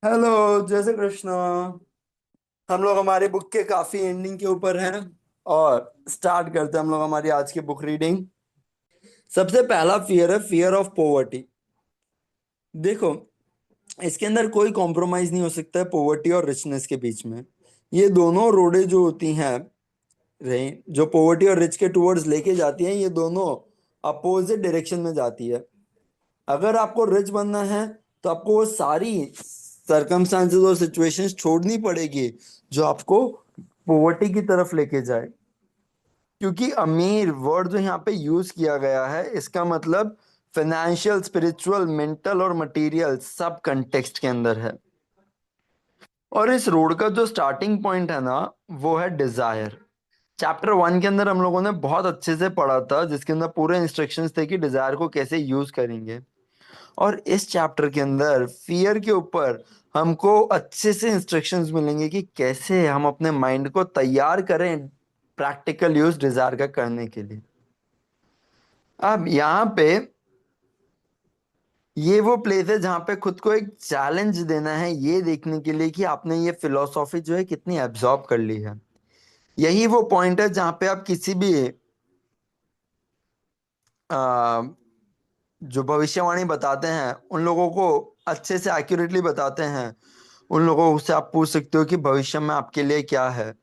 Hello. जय श्री कृष्ण। हम लोग हमारी बुक के काफी एंडिंग के ऊपर हैं और स्टार्ट करते हैं हम लोग हमारी आज की बुक रीडिंग। सबसे पहला फियर है फियर ऑफ पॉवर्टी। देखो, इसके अंदर कोई कॉम्प्रोमाइज नहीं हो सकता है पॉवर्टी और रिचनेस के बीच में। ये दोनों रोडें जो होती हैं, रही जो पॉवर्टी और रिच के टुवर्ड्स लेके जाती हैं, ये दोनों अपोजिट डायरेक्शन में जाती है। अगर आपको रिच बनना है तो आपको वो सारी सरकमस्टांसेस और सिचुएशंस छोड़नी पड़ेगी जो आपको पॉवर्टी की तरफ लेके जाए। क्योंकि अमीर वर्ड जो यहाँ पे यूज किया गया है, इसका मतलब फाइनेंशियल, स्पिरिचुअल, मेंटल और मटेरियल सब कंटेक्स्ट के अंदर है। और इस रोड का जो स्टार्टिंग पॉइंट है ना, वो है डिजायर। चैप्टर 1 के अंदर हम लोगों ने बहुत अच्छे से पढ़ा था, जिसके अंदर पूरे इंस्ट्रक्शंस थे कि डिजायर को कैसे यूज करेंगे। और इस चैप्टर के अंदर फियर के ऊपर हमको अच्छे से इंस्ट्रक्शंस मिलेंगे कि कैसे हम अपने माइंड को तैयार करें प्रैक्टिकल यूज डिजायर का करने के लिए। अब यहाँ पे ये वो प्लेस है जहाँ पे खुद को एक चैलेंज देना है, ये देखने के लिए कि आपने ये फिलोसॉफी जो है कितनी एब्जॉर्ब कर ली है। यही वो पॉइंट है जहाँ पे आप किसी भी आ, जो भविष्यवाणी बताते हैं उन लोगों को अच्छे से एक्यूरेटली बताते हैं। उन लोगों से आप पूछ सकते हो कि भविष्य में आपके लिए क्या है।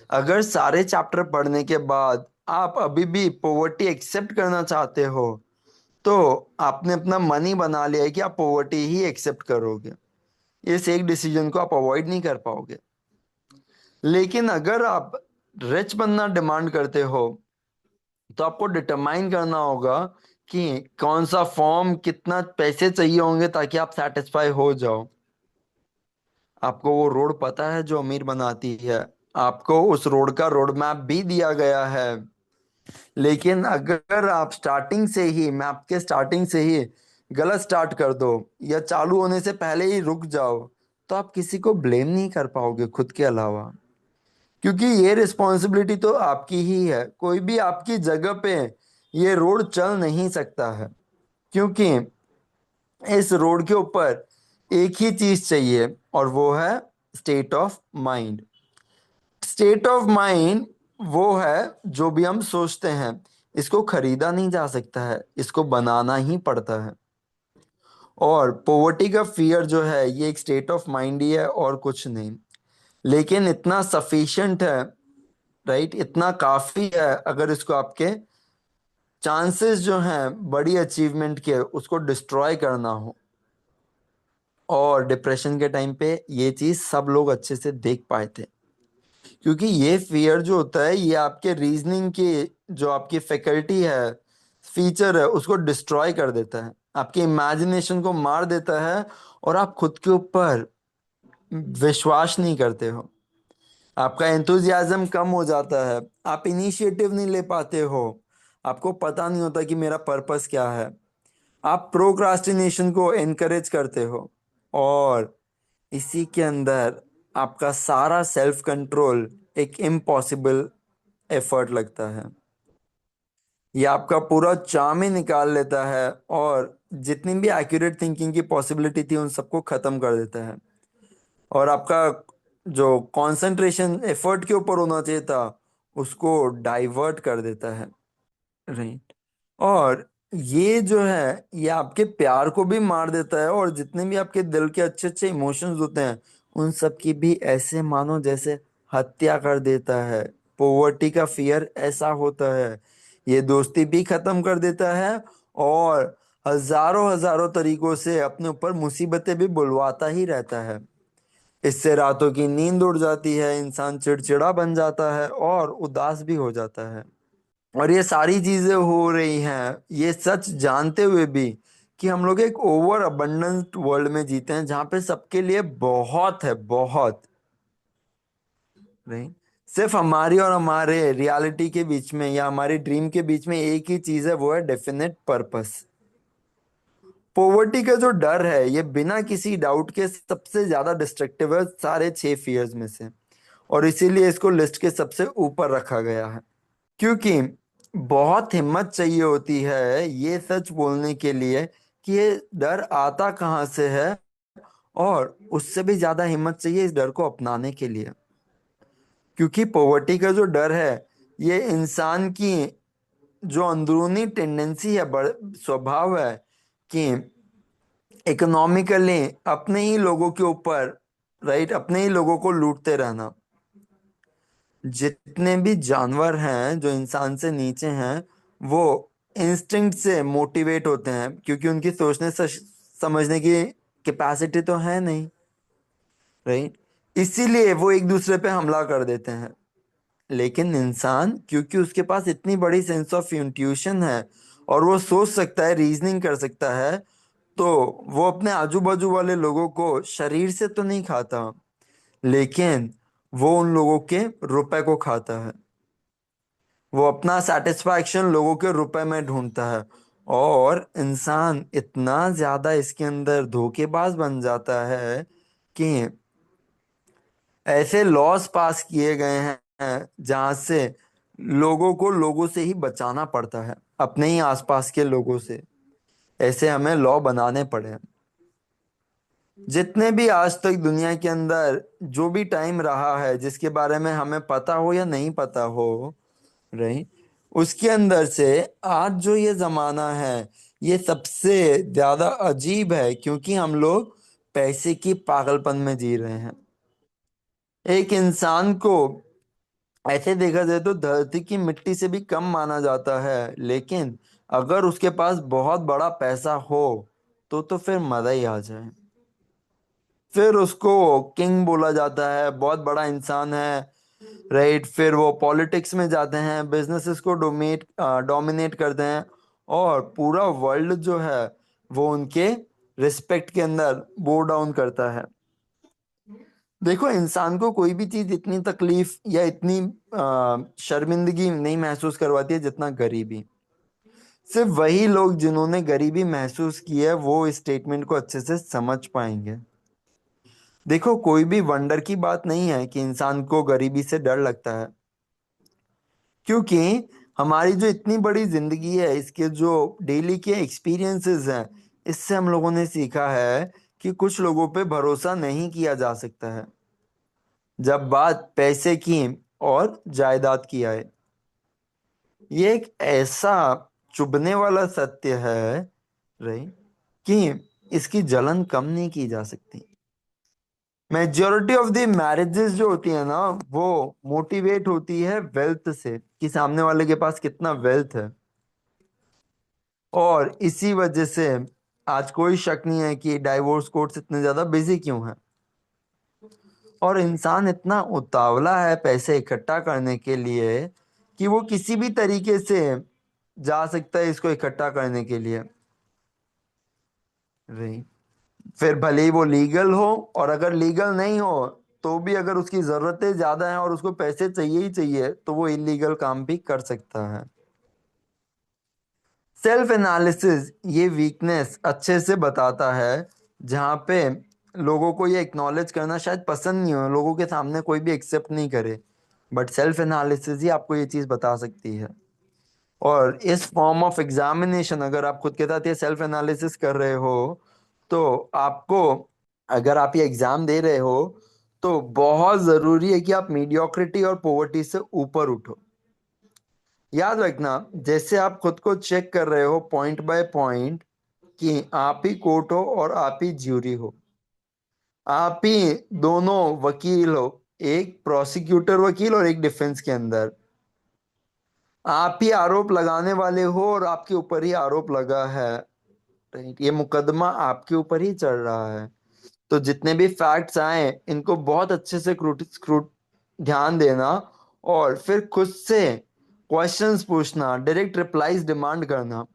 अगर सारे चैप्टर पढ़ने के बाद आप अभी भी पॉवर्टी एक्सेप्ट करना चाहते हो, तो आपने अपना मन ही बना लिया है कि आप पॉवर्टी ही एक्सेप्ट करोगे। इस एक डिसीजन को आप अवॉइड नहीं कर पाओगे। लेकिन अगर आप रिच बनना डिमांड करते हो, तो आपको डिटरमाइन करना होगा कि कौन सा फॉर्म, कितना पैसे चाहिए होंगे ताकि आप सेटिस्फाई हो जाओ। आपको वो रोड पता है जो अमीर बनाती है। आपको उस रोड का रोड मैप भी दिया गया है। लेकिन अगर आप स्टार्टिंग से ही, मैप के स्टार्टिंग से ही गलत स्टार्ट कर दो या चालू होने से पहले ही रुक जाओ, तो आप किसी को ब्लेम नहीं कर पाओगे खुद के अलावा। क्योंकि ये रिस्पॉन्सिबिलिटी तो आपकी ही है। कोई भी आपकी जगह पे ये रोड चल नहीं सकता है। क्योंकि इस रोड के ऊपर एक ही चीज चाहिए और वो है state of mind. State of mind वो है जो भी हम सोचते हैं, इसको खरीदा नहीं जा सकता है, इसको बनाना ही पड़ता है। और पॉवर्टी का फियर जो है ये एक स्टेट ऑफ माइंड ही है और कुछ नहीं। लेकिन इतना सफिशिएंट है, राइट, इतना काफी है अगर इसको आपके चांसेस जो हैं बड़ी अचीवमेंट के उसको डिस्ट्रॉय करना हो। और डिप्रेशन के टाइम पे ये चीज सब लोग अच्छे से देख पाए थे। क्योंकि ये फियर जो होता है ये आपके रीजनिंग की जो आपकी फैकल्टी है, फीचर है, उसको डिस्ट्रॉय कर देता है, आपकी इमेजिनेशन को मार देता है। और आप खुद के ऊपर विश्वास नहीं करते हो, आपका एंथुजियाज्म कम हो जाता है, आप इनिशिएटिव नहीं ले पाते हो, आपको पता नहीं होता कि मेरा पर्पस क्या है। आप प्रोक्रास्टिनेशन को एनकरेज करते हो। और इसी के अंदर आपका सारा सेल्फ कंट्रोल एक इम्पॉसिबल एफर्ट लगता है। ये आपका पूरा चार्म ही निकाल लेता है और जितनी भी एक्यूरेट थिंकिंग की पॉसिबिलिटी थी उन सबको खत्म कर देता है। और आपका जो कंसंट्रेशन एफर्ट के ऊपर होना चाहिए था उसको डाइवर्ट कर देता है, राइट। और ये जो है ये आपके प्यार को भी मार देता है और जितने भी आपके दिल के अच्छे अच्छे इमोशंस होते हैं उन सब की भी ऐसे मानो जैसे हत्या कर देता है। पोवर्टी का फियर ऐसा होता है, ये दोस्ती भी खत्म कर देता है और हजारों हजारों तरीकों से अपने ऊपर मुसीबतें भी बुलवाता ही रहता है। इससे रातों की नींद उड़ जाती है, इंसान चिड़चिड़ा बन जाता है और उदास भी हो जाता है। और ये सारी चीजें हो रही हैं ये सच जानते हुए भी कि हम लोग एक ओवर अबंडेंस वर्ल्ड में जीते हैं जहाँ पे सबके लिए बहुत है, बहुत, नहीं। सिर्फ हमारी और हमारे रियलिटी के बीच में या हमारी ड्रीम के बीच में एक ही चीज है, वो है डेफिनेट पर्पस। पॉवर्टी का जो डर है ये बिना किसी डाउट के सबसे ज्यादा डिस्ट्रक्टिव है सारे 6 फियर्स में से। और इसीलिए इसको लिस्ट के सबसे ऊपर रखा गया है। क्योंकि बहुत हिम्मत चाहिए होती है ये सच बोलने के लिए कि ये डर आता कहाँ से है और उससे भी ज्यादा हिम्मत चाहिए इस डर को अपनाने के लिए। क्योंकि पॉवर्टी का जो डर है, ये इंसान की जो अंदरूनी टेंडेंसी है, स्वभाव है कि इकोनॉमिकली अपने ही लोगों के ऊपर, राइट, अपने ही लोगों को लूटते रहना। जितने भी जानवर हैं जो इंसान से नीचे हैं, वो इंस्टिंक्ट से मोटिवेट होते हैं, क्योंकि उनकी सोचने समझने की कैपेसिटी तो है नहीं, राइट। इसीलिए वो एक दूसरे पे हमला कर देते हैं। लेकिन इंसान, क्योंकि उसके पास इतनी बड़ी सेंस ऑफ इंट्यूशन है और वो सोच सकता है, रीजनिंग कर सकता है, तो वो अपने आजू बाजू वाले लोगों को शरीर से तो नहीं खाता, लेकिन वो उन लोगों के रुपए को खाता है। वो अपना सेटिस्फैक्शन लोगों के रुपए में ढूंढता है। और इंसान इतना ज्यादा इसके अंदर धोखेबाज बन जाता है कि ऐसे लॉज पास किए गए हैं जहां से लोगों को लोगों से ही बचाना पड़ता है, अपने ही आसपास के लोगों से। ऐसे हमें लॉ बनाने पड़े हैं। जितने भी आज तक दुनिया के अंदर जो भी टाइम रहा है, जिसके बारे में हमें पता हो या नहीं पता हो, राइट, उसके अंदर से आज जो ये जमाना है, ये सबसे ज्यादा अजीब है, क्योंकि हम लोग पैसे की पागलपन में जी रहे हैं। एक इंसान को ऐसे देखा जाए तो धरती की मिट्टी से भी कम माना जाता है, लेकिन अगर उसके पास बहुत बड़ा पैसा हो तो फिर मजा ही आ जाए। फिर उसको किंग बोला जाता है, बहुत बड़ा इंसान है, राइट। फिर वो पॉलिटिक्स में जाते हैं, बिजनेसेस को डोमिनेट करते हैं, और पूरा वर्ल्ड जो है वो उनके रिस्पेक्ट के अंदर बो डाउन करता है। देखो, इंसान को कोई भी चीज इतनी तकलीफ या इतनी शर्मिंदगी नहीं महसूस करवाती है जितना गरीबी। सिर्फ वही लोग जिन्होंने गरीबी महसूस की है वो इस स्टेटमेंट को अच्छे से समझ पाएंगे। देखो, कोई भी वंडर की बात नहीं है कि इंसान को गरीबी से डर लगता है, क्योंकि हमारी जो इतनी बड़ी जिंदगी है, इसके जो डेली के एक्सपीरियंसेस हैं, इससे हम लोगों ने सीखा है कि कुछ लोगों पे भरोसा नहीं किया जा सकता है जब बात पैसे की और जायदाद की आए। ये एक ऐसा चुभने वाला सत्य है, राइट, कि इसकी जलन कम नहीं की जा सकती। मेजोरिटी ऑफ द मैरिजेस जो होती है ना, वो मोटिवेट होती है वेल्थ से, कि सामने वाले के पास कितना वेल्थ है। और इसी वजह से आज कोई शक नहीं है कि डाइवोर्स कोर्ट्स इतने ज्यादा बिजी क्यों हैं। और इंसान इतना उतावला है पैसे इकट्ठा करने के लिए कि वो किसी भी तरीके से जा सकता है इसको इकट्ठा करने के लिए, रही। फिर भले ही वो लीगल हो, और अगर लीगल नहीं हो तो भी अगर उसकी जरूरतें ज्यादा हैं और उसको पैसे चाहिए ही चाहिए, तो वो इलीगल काम भी कर सकता है। सेल्फ एनालिसिस ये वीकनेस अच्छे से बताता है, जहाँ पे लोगों को ये एक्नॉलेज करना शायद पसंद नहीं हो, लोगों के सामने कोई भी एक्सेप्ट नहीं करे, बट सेल्फ एनालिसिस ही आपको ये चीज़ बता सकती है। और इस फॉर्म ऑफ एग्जामिनेशन, अगर आप खुद के साथ ये सेल्फ एनालिसिस कर रहे हो, तो आपको, अगर आप ये एग्जाम दे रहे हो, तो बहुत ज़रूरी है कि आप मीडियोक्रिटी और पोवर्टी से ऊपर उठो। याद रखना, जैसे आप खुद को चेक कर रहे हो पॉइंट बाय पॉइंट, कि आप ही कोर्ट हो और आप ही ज्यूरी हो, आप ही दोनों वकील हो, एक प्रोसिक्यूटर वकील और एक डिफेंस के अंदर, आप ही आरोप लगाने वाले हो और आपके ऊपर ही आरोप लगा है, राइट। ये मुकदमा आपके ऊपर ही चल रहा है। तो जितने भी फैक्ट्स आए, इनको बहुत अच्छे से ध्यान देना, और फिर खुद से क्वेश्चंस पूछना, डायरेक्ट रिप्लाईज डिमांड करना।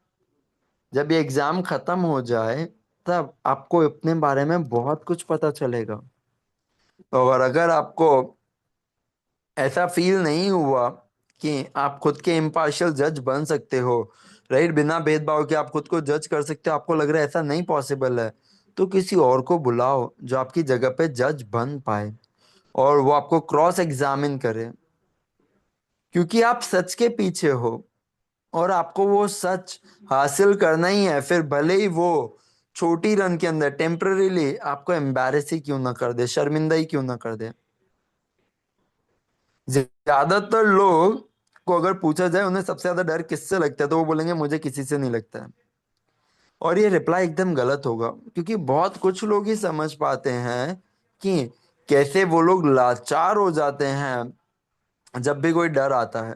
जब ये एग्जाम खत्म हो जाए, तब आपको अपने बारे में बहुत कुछ पता चलेगा। और अगर आपको ऐसा फील नहीं हुआ कि आप खुद के इम्पार्शियल जज बन सकते हो, राइट, बिना भेदभाव के आप खुद को जज कर सकते हो, आपको लग रहा है ऐसा नहीं पॉसिबल है, तो किसी और को बुलाओ जो आपकी जगह पे जज बन पाए, और वो आपको क्रॉस एग्जामिन करे। क्योंकि आप सच के पीछे हो, और आपको वो सच हासिल करना ही है, फिर भले ही वो छोटी रन के अंदर टेम्पररीली आपको एम्बैरेस ही क्यों ना कर दे, शर्मिंदा ही क्यों ना कर दे। ज्यादातर लोग को अगर पूछा जाए उन्हें सबसे ज्यादा डर किससे लगता है, तो वो बोलेंगे मुझे किसी से नहीं लगता है। और ये रिप्लाई एकदम गलत होगा, क्योंकि बहुत कुछ लोग ही समझ पाते हैं कि कैसे वो लोग लाचार हो जाते हैं जब भी कोई डर आता है।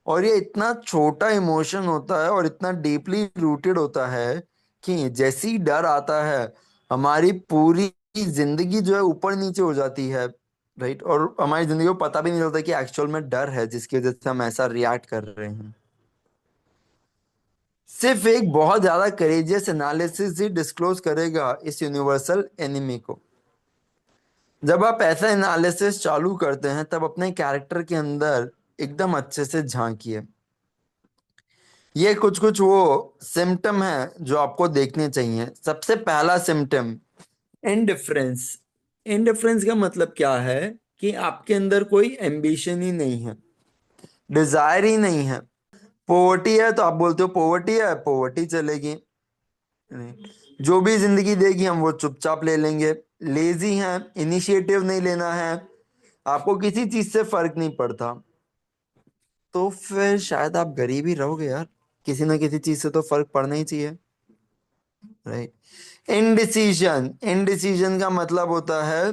और ये इतना छोटा इमोशन होता है और इतना डीपली रूटेड होता है कि जैसे ही डर आता है हमारी पूरी जिंदगी जो है ऊपर नीचे हो जाती है। राइट, और हमारी जिंदगी को पता भी नहीं चलता कि एक्चुअल में डर है जिसकी वजह से हम ऐसा रिएक्ट कर रहे हैं। सिर्फ एक बहुत ज्यादा करेजियस एनालिसिस ही डिस्क्लोज करेगा इस यूनिवर्सल एनिमी को। जब आप ऐसा एनालिसिस चालू करते हैं तब अपने कैरेक्टर के अंदर एकदम अच्छे से झांकिए। ये कुछ कुछ वो सिम्टम है जो आपको देखने चाहिए। सबसे पहला सिम्टम, इनडिफरेंस। इनडिफरेंस का मतलब क्या है कि आपके अंदर कोई एम्बिशन ही नहीं है, डिजायर ही नहीं है। पोवर्टी है तो आप बोलते हो पोवर्टी है, पोवर्टी चलेगी। नहीं। जो भी जिंदगी देगी हम वो चुपचाप ले लेंगे। लेजी हैं, इनिशिएटिव नहीं लेना है, आपको किसी चीज से फर्क नहीं पड़ता, तो फिर शायद आप गरीब ही रहोगे यार। किसी ना किसी चीज से तो फर्क पड़ना ही चाहिए। राइट। इनडिसीजन, इनडिसीजन का मतलब होता है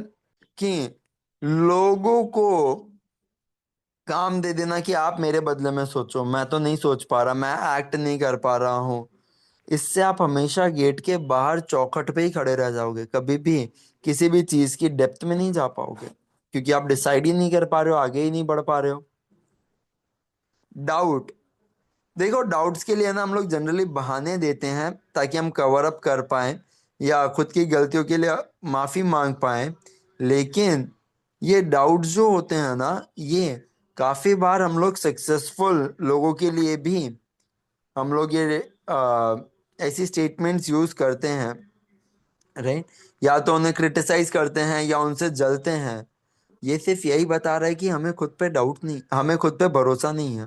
कि लोगों को काम दे देना कि आप मेरे बदले में सोचो, मैं तो नहीं सोच पा रहा, मैं एक्ट नहीं कर पा रहा हूँ। इससे आप हमेशा गेट के बाहर चौखट पे ही खड़े रह जाओगे, कभी भी किसी भी चीज की डेप्थ में नहीं जा पाओगे, क्योंकि आप डिसाइड ही नहीं कर पा रहे हो, आगे ही नहीं बढ़ पा रहे हो। डाउट। देखो, डाउट्स के लिए ना हम लोग जनरली बहाने देते हैं ताकि हम कवर अप कर पाए या खुद की गलतियों के लिए माफी मांग पाए। लेकिन ये डाउट्स जो होते हैं ना, ये काफी बार हम लोग सक्सेसफुल लोगों के लिए भी हम लोग ये ऐसी स्टेटमेंट्स यूज करते हैं। राइट, या तो उन्हें क्रिटिसाइज करते हैं या उनसे जलते हैं। ये सिर्फ यही बता रहा है कि हमें खुद पे डाउट नहीं, हमें खुद पे भरोसा नहीं है।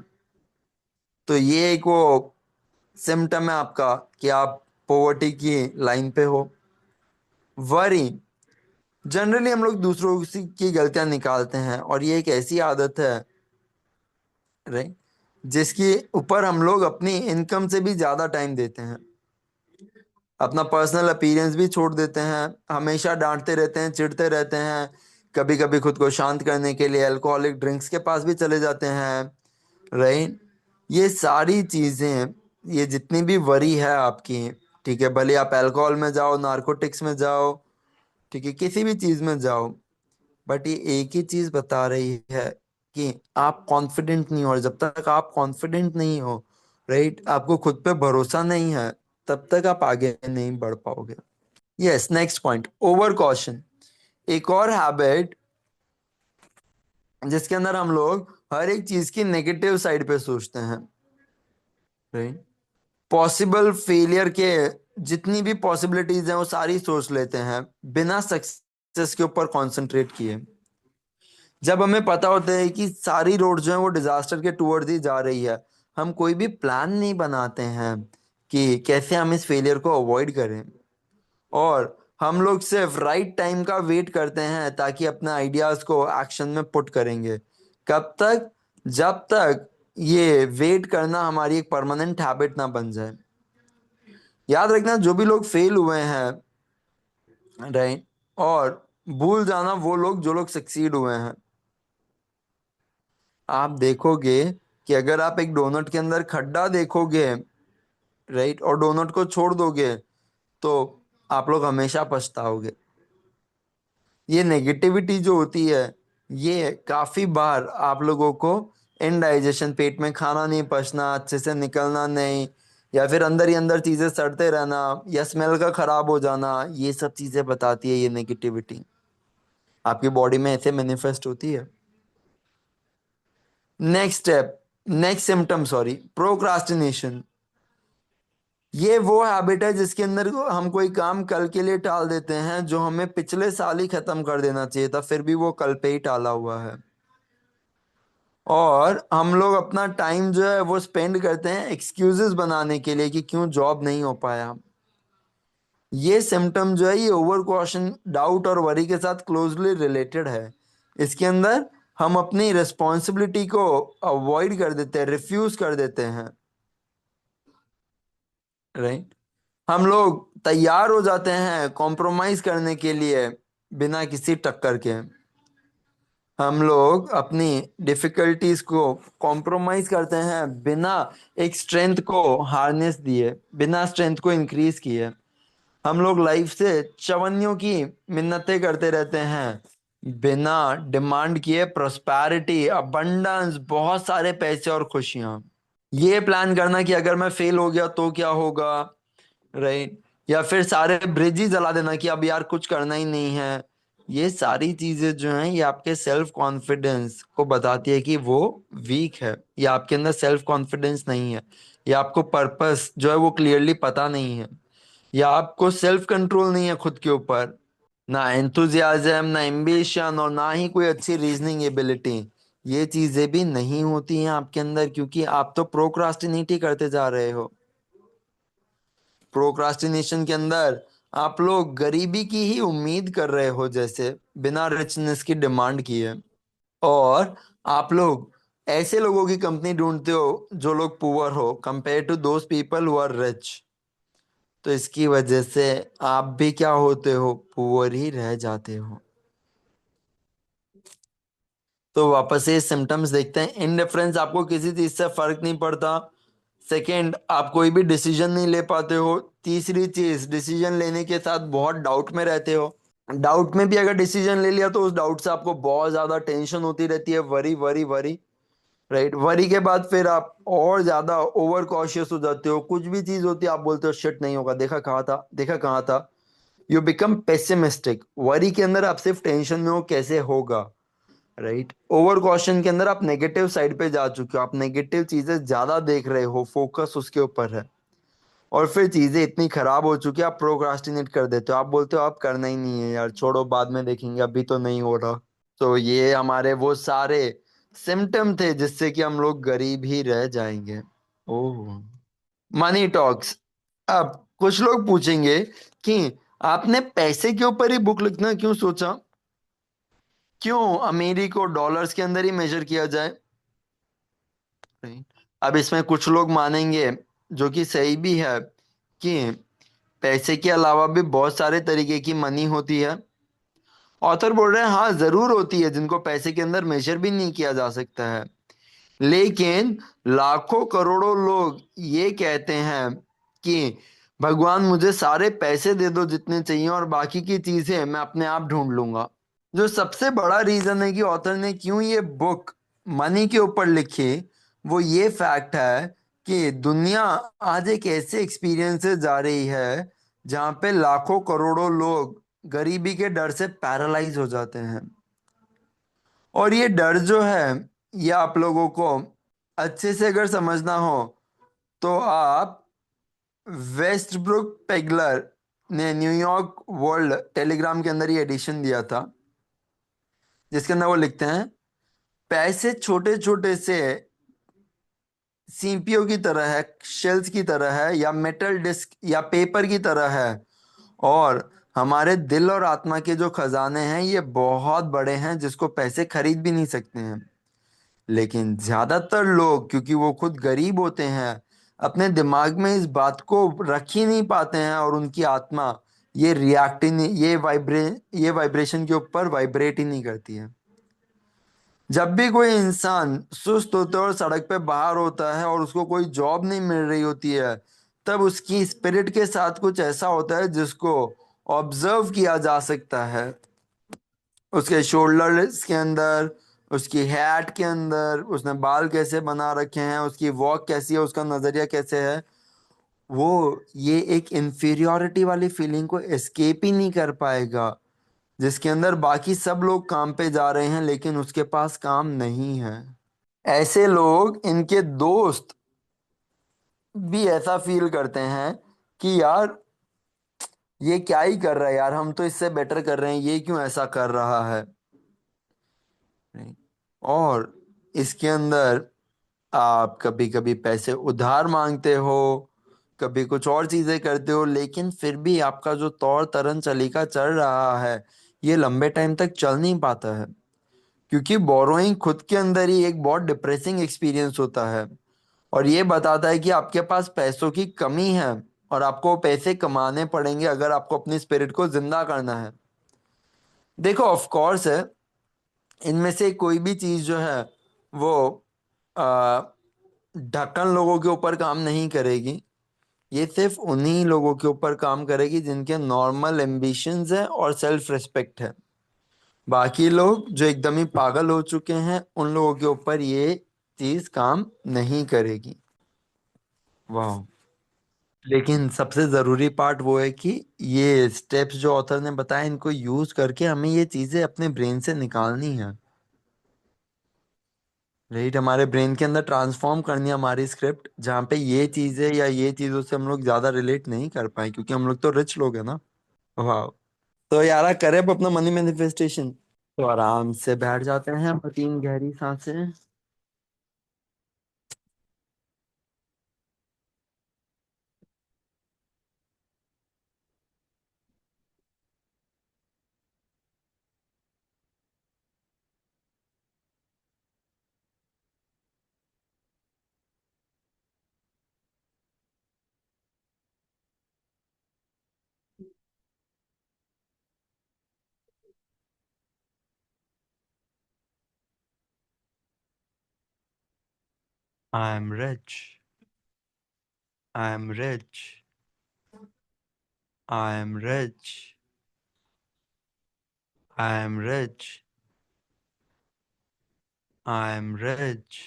तो ये एक वो सिम्टम है आपका कि आप पोवर्टी की लाइन पे हो। वरी, जनरली हम लोग दूसरों की गलतियां निकालते हैं और ये एक ऐसी आदत है, राइट, जिसके ऊपर हम लोग अपनी इनकम से भी ज्यादा टाइम देते हैं। अपना पर्सनल अपीयरेंस भी छोड़ देते हैं, हमेशा डांटते रहते हैं, चिढ़ते रहते हैं। कभी कभी खुद को शांत करने के लिए अल्कोहलिक ड्रिंक्स के पास भी चले जाते हैं। राइट, ये सारी चीजें, ये जितनी भी वरी है आपकी, ठीक है, भले आप अल्कोहल में जाओ, नारकोटिक्स में जाओ, ठीक है, किसी भी चीज में जाओ, बट ये एक ही चीज बता रही है कि आप कॉन्फिडेंट नहीं हो। और जब तक आप कॉन्फिडेंट नहीं हो, राइट, आपको खुद पे भरोसा नहीं है, तब तक आप आगे नहीं बढ़ पाओगे। Yes, next point, over caution. एक और हैबिट जिसके अंदर हम लोग हर एक चीज की नेगेटिव साइड पे सोचते हैं। राइट, पॉसिबल फेलियर के जितनी भी पॉसिबिलिटीज हैं वो सारी सोच लेते हैं बिना सक्सेस के ऊपर कंसंट्रेट किए। जब हमें पता होता है कि सारी रोड जो है वो डिजास्टर के टूवर्ड्स ही जा रही है, हम कोई भी प्लान नहीं बनाते हैं कि कैसे हम इस फेलियर को अवॉइड करें। और हम लोग सिर्फ राइट टाइम का वेट करते हैं ताकि अपने आइडियाज को एक्शन में पुट करेंगे। कब तक? जब तक ये वेट करना हमारी एक परमानेंट हैबिट ना बन जाए। याद रखना, जो भी लोग फेल हुए हैं, राइट, और भूल जाना वो लोग जो लोग सक्सीड हुए हैं। आप देखोगे कि अगर आप एक डोनट के अंदर खड्डा देखोगे, राइट, और डोनट को छोड़ दोगे, तो आप लोग हमेशा पछताओगे। ये नेगेटिविटी जो होती है, ये काफी बार आप लोगों को इनडाइजेशन, पेट में खाना नहीं पचना, अच्छे से निकलना नहीं, या फिर अंदर ही अंदर चीजें सड़ते रहना, या स्मेल का खराब हो जाना, ये सब चीजें बताती है ये नेगेटिविटी। आपकी बॉडी में ऐसे मैनिफेस्ट होती है। Next step, next symptom, sorry, procrastination. ये वो हैबिट है जिसके अंदर हम कोई काम कल के लिए टाल देते हैं जो हमें पिछले साल ही खत्म कर देना चाहिए था, फिर भी वो कल पे ही टाला हुआ है। और हम लोग अपना टाइम जो है वो स्पेंड करते हैं एक्सक्यूजेस बनाने के लिए कि क्यों जॉब नहीं हो पाया। ये सिम्टम जो है ये ओवर कॉशन, डाउट और वरी के साथ क्लोजली रिलेटेड है। इसके अंदर हम अपनी रिस्पॉन्सिबिलिटी को अवॉइड कर देते हैं, रिफ्यूज कर देते हैं, राइट। हम लोग तैयार हो जाते हैं कॉम्प्रोमाइज करने के लिए बिना किसी टक्कर के। हम लोग अपनी डिफिकल्टीज को कॉम्प्रोमाइज करते हैं बिना एक स्ट्रेंथ को हार्नेस दिए, बिना स्ट्रेंथ को इंक्रीज किए। हम लोग लाइफ से चवन्नियों की मिन्नतें करते रहते हैं बिना डिमांड किए प्रोस्पैरिटी, अबंडेंस, बहुत सारे पैसे और खुशियां। ये प्लान करना कि अगर मैं फेल हो गया तो क्या होगा, राइट। या फिर सारे ब्रिज ही जला देना कि अब यार कुछ करना ही नहीं है। ये सारी चीजें जो हैं ये आपके सेल्फ कॉन्फिडेंस को बताती है कि वो वीक है, या आपके अंदर सेल्फ कॉन्फिडेंस नहीं है, या आपको पर्पस जो है वो क्लियरली पता नहीं है, या आपको सेल्फ कंट्रोल नहीं है खुद के ऊपर। ना एंथुजियाज्म, ना एम्बिशन, और ना ही कोई अच्छी रीजनिंग एबिलिटी। ये चीजें भी नहीं होती हैं आपके अंदर, क्योंकि आप तो प्रोक्रास्टिनेट ही करते जा रहे हो। प्रोक्रास्टिनेशन के अंदर आप लोग गरीबी की ही उम्मीद कर रहे हो, जैसे बिना रिचनेस की डिमांड किए। और आप लोग ऐसे लोगों की कंपनी ढूंढते हो जो लोग पुअर हो compare to those people who are rich. तो इसकी वजह से आप भी क्या होते हो, पुअर ही रह जाते हो। तो वापस से सिम्टम्स देखते हैं। इनडिफरेंस, आपको किसी चीज से फर्क नहीं पड़ता। सेकंड, आप कोई भी डिसीजन नहीं ले पाते हो। तीसरी चीज, डिसीजन लेने के साथ बहुत डाउट में रहते हो। डाउट में भी अगर डिसीजन ले लिया तो उस डाउट से आपको बहुत ज्यादा टेंशन होती रहती है, worry worry worry, right. Worry के बाद फिर आप और ज्यादा ओवर कॉशियस हो जाते हो। कुछ भी चीज होती है आप बोलते हो शिट नहीं होगा, देखा कहाँ था, देखा कहाँ था। You become pessimistic. वरी के अंदर आप सिर्फ टेंशन में हो कैसे होगा, राइट। ओवर कॉशन के अंदर आप नेगेटिव साइड पे जा चुके हो, आप नेगेटिव चीजें ज्यादा देख रहे हो, फोकस उसके ऊपर है। और फिर चीजें इतनी खराब हो चुकी है आप प्रोक्रास्टिनेट कर देते हो, आप बोलते हो आप करना ही नहीं है यार, छोड़ो बाद में देखेंगे, अभी तो नहीं हो रहा। तो ये हमारे वो सारे सिम्टम थे जिससे कि हम लोग गरीब ही रह जाएंगे। ओह। Money talks. अब कुछ लोग पूछेंगे कि आपने पैसे के ऊपर ही बुक लिखना क्यों सोचा, क्यों अमीरी को डॉलर्स के अंदर ही मेजर किया जाए। Right? अब इसमें कुछ लोग मानेंगे, जो कि सही भी है, कि पैसे के अलावा भी बहुत सारे तरीके की मनी होती है। ऑथर बोल रहे हैं हाँ जरूर होती है, जिनको पैसे के अंदर मेजर भी नहीं किया जा सकता है। लेकिन लाखों करोड़ों लोग ये कहते हैं कि भगवान मुझे सारे पैसे दे दो जितने चाहिए और बाकी की चीजें मैं अपने आप ढूंढ लूंगा। जो सबसे बड़ा रीजन है कि ऑथर ने क्यों ये बुक मनी के ऊपर लिखी, वो ये फैक्ट है कि दुनिया आज एक ऐसे एक्सपीरियंस से जा रही है जहाँ पे लाखों करोड़ों लोग गरीबी के डर से पैरालाइज हो जाते हैं। और ये डर जो है ये आप लोगों को अच्छे से अगर समझना हो तो आप वेस्टब्रुक पेगलर ने न्यूयॉर्क वर्ल्ड टेलीग्राम के अंदर ये एडिशन दिया था, जिसके अंदर वो लिखते हैं पैसे छोटे छोटे से सीपीयू की तरह है, शेल्स की तरह है, या मेटल डिस्क या पेपर की तरह है। और हमारे दिल और आत्मा के जो खजाने हैं ये बहुत बड़े हैं जिसको पैसे खरीद भी नहीं सकते हैं। लेकिन ज्यादातर लोग क्योंकि वो खुद गरीब होते हैं अपने दिमाग में इस बात को रख ही नहीं पाते हैं, और उनकी आत्मा ये रिएक्ट ही नहीं, ये वाइब्रेशन के ऊपर वाइब्रेट ही नहीं करती है। जब भी कोई इंसान सुस्त होता है और सड़क पे बाहर होता है और उसको कोई जॉब नहीं मिल रही होती है, तब उसकी स्पिरिट के साथ कुछ ऐसा होता है जिसको ऑब्जर्व किया जा सकता है। उसके शोल्डर्स के अंदर, उसकी हैट के अंदर, उसने बाल कैसे बना रखे हैं, उसकी वॉक कैसी है, उसका नजरिया कैसे है। वो ये एक इंफीरियोरिटी वाली फीलिंग को एस्केप ही नहीं कर पाएगा, जिसके अंदर बाकी सब लोग काम पे जा रहे हैं लेकिन उसके पास काम नहीं है। ऐसे लोग, इनके दोस्त भी ऐसा फील करते हैं कि यार ये क्या ही कर रहा है यार, हम तो इससे बेटर कर रहे हैं, ये क्यों ऐसा कर रहा है। और इसके अंदर आप कभी कभी पैसे उधार मांगते हो, कभी कुछ और चीजें करते हो, लेकिन फिर भी आपका जो तौर तरण तरीका चल रहा है ये लंबे टाइम तक चल नहीं पाता है। क्योंकि बोरोइंग खुद के अंदर ही एक बहुत डिप्रेसिंग एक्सपीरियंस होता है, और ये बताता है कि आपके पास पैसों की कमी है और आपको पैसे कमाने पड़ेंगे अगर आपको अपनी स्पिरिट को जिंदा करना है। देखो, ऑफ कोर्स है, इनमें से कोई भी चीज जो है वो आ, ढक्कन लोगों के ऊपर काम नहीं करेगी। ये सिर्फ उन्हीं लोगों के ऊपर काम करेगी जिनके नॉर्मल एम्बिशंस है और सेल्फ रिस्पेक्ट है। बाकी लोग जो एकदम ही पागल हो चुके हैं उन लोगों के ऊपर ये चीज काम नहीं करेगी। वाह। लेकिन सबसे जरूरी पार्ट वो है कि ये स्टेप्स जो ऑथर ने बताया इनको यूज करके हमें ये चीजें अपने ब्रेन से निकालनी है। राइट, हमारे ब्रेन के अंदर ट्रांसफॉर्म करनी है हमारी स्क्रिप्ट, जहाँ पे ये चीजें या ये चीजों से हम लोग ज्यादा रिलेट नहीं कर पाए, क्योंकि हम लोग तो रिच लोग हैं ना। वाह। तो यार, करें अब अपना मनी मैनिफेस्टेशन। तो आराम से बैठ जाते हैं, हम 3 गहरी सांसें। I am rich. I am rich. I am rich. I am rich. I am rich.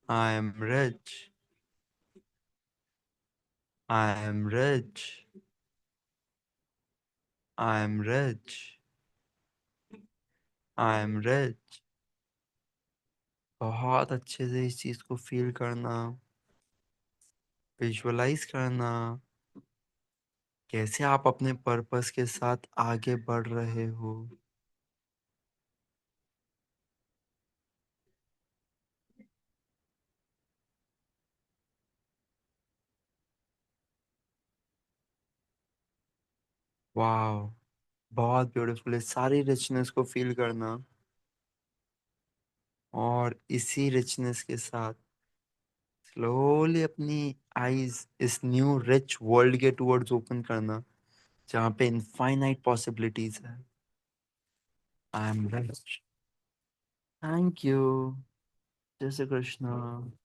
I am rich. I am rich. I am rich. I am rich. बहुत अच्छे से इस चीज को फील करना, विजुअलाइज करना, कैसे आप अपने पर्पस के साथ आगे बढ़ रहे हो। वाह, बहुत ब्यूटीफुल है, सारी रिचनेस को फील करना, और इसी रिचनेस के साथ स्लोली अपनी आईज इस न्यू रिच वर्ल्ड के टुवर्ड्स ओपन करना, जहाँ पे इनफाइनाइट पॉसिबिलिटीज है। I am rich. Thank you. जय श्री कृष्णा।